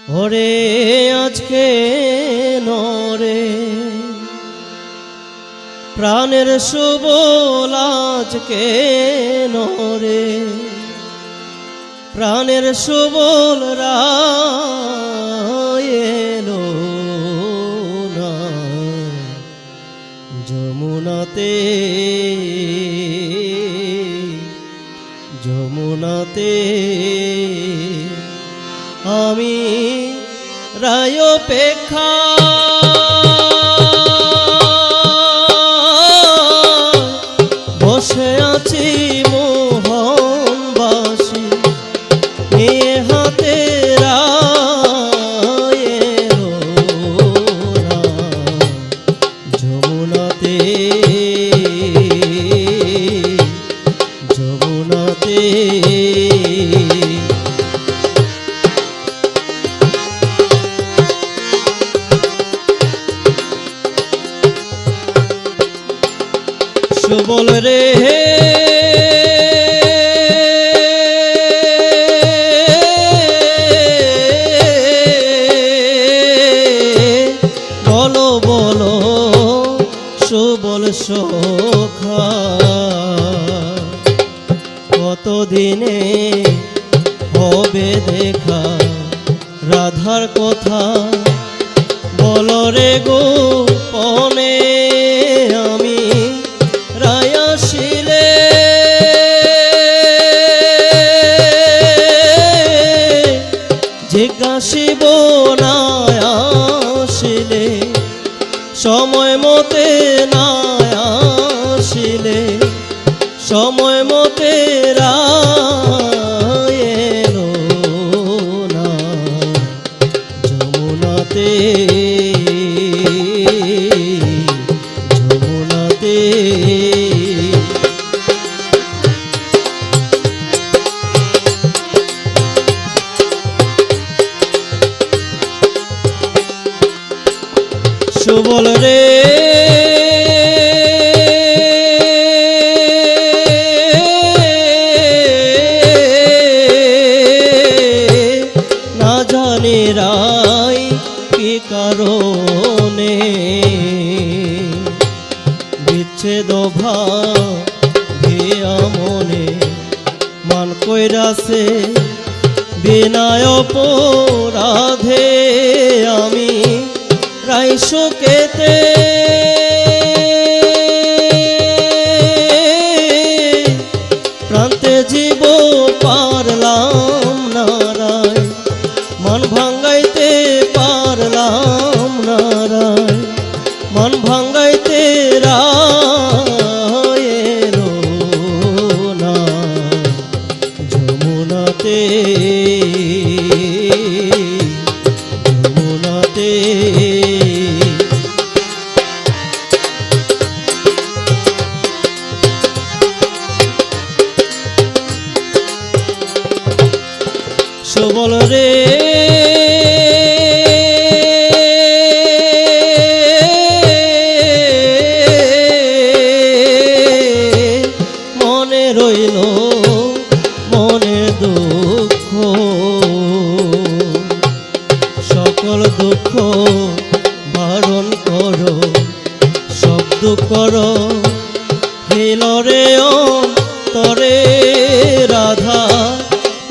ওরে আজকে নরে প্রাণের সুবল আজকে নরে প্রাণের সুবল রায়েলো না যমুনাতে যমুনাতে আমি রায় অপেক্ষা বসে আছি মোহনবাসী নিয়ে হাতে যমুনাতে যমুনাতে সুবল রে বলো বলো সুবল সখা কতদিনে হবে দেখা রাধার কথা বলো রে গোপনে আমি রায়াশিলে জিজ্ঞাসিব না আসিলে সময় মতে না আসিলে সময় মতে রায়েলো না যমুনাতে যমুনাতে সুবল রে না জানি রাই কি কারণে বিচ্ছেদ ভাবিয়া মনে মান কইরাছে বিনায় অপরাধে আমি রাই শোকেতে প্রান্তে জীব পারলাম না রায় মন ভাঙ্গাইতে পারলাম না রায় মন ভাঙ্গাইতে রায়েলো না যমুনাতে যমুনাতে সুবল রে মনে রইল মনে দুঃখ সকল দুঃখ বারণ করো শব্দ করো হিলরে অন্তরে রাধা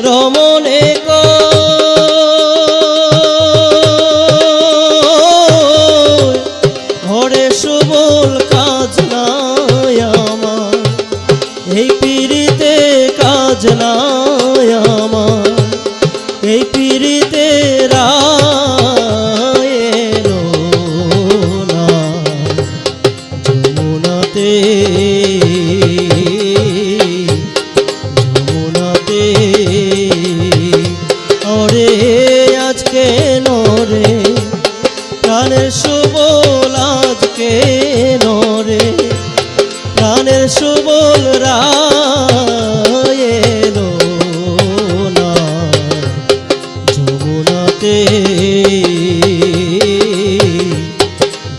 রমণে ঘরে সুবল কাজ নাই আমার এই পিরিতে কাজ নাই আমার এই পিরিতে রায়েলো না যমুনাতে যমুনাতে ওরে আজকে নরে প্রাণের সুবল আজকে নরে প্রাণের সুবল রায়েলো না যমুনাতে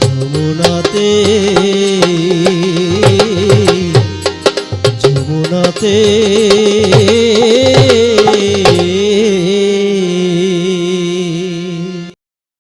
যমুনাতে যমুনাতে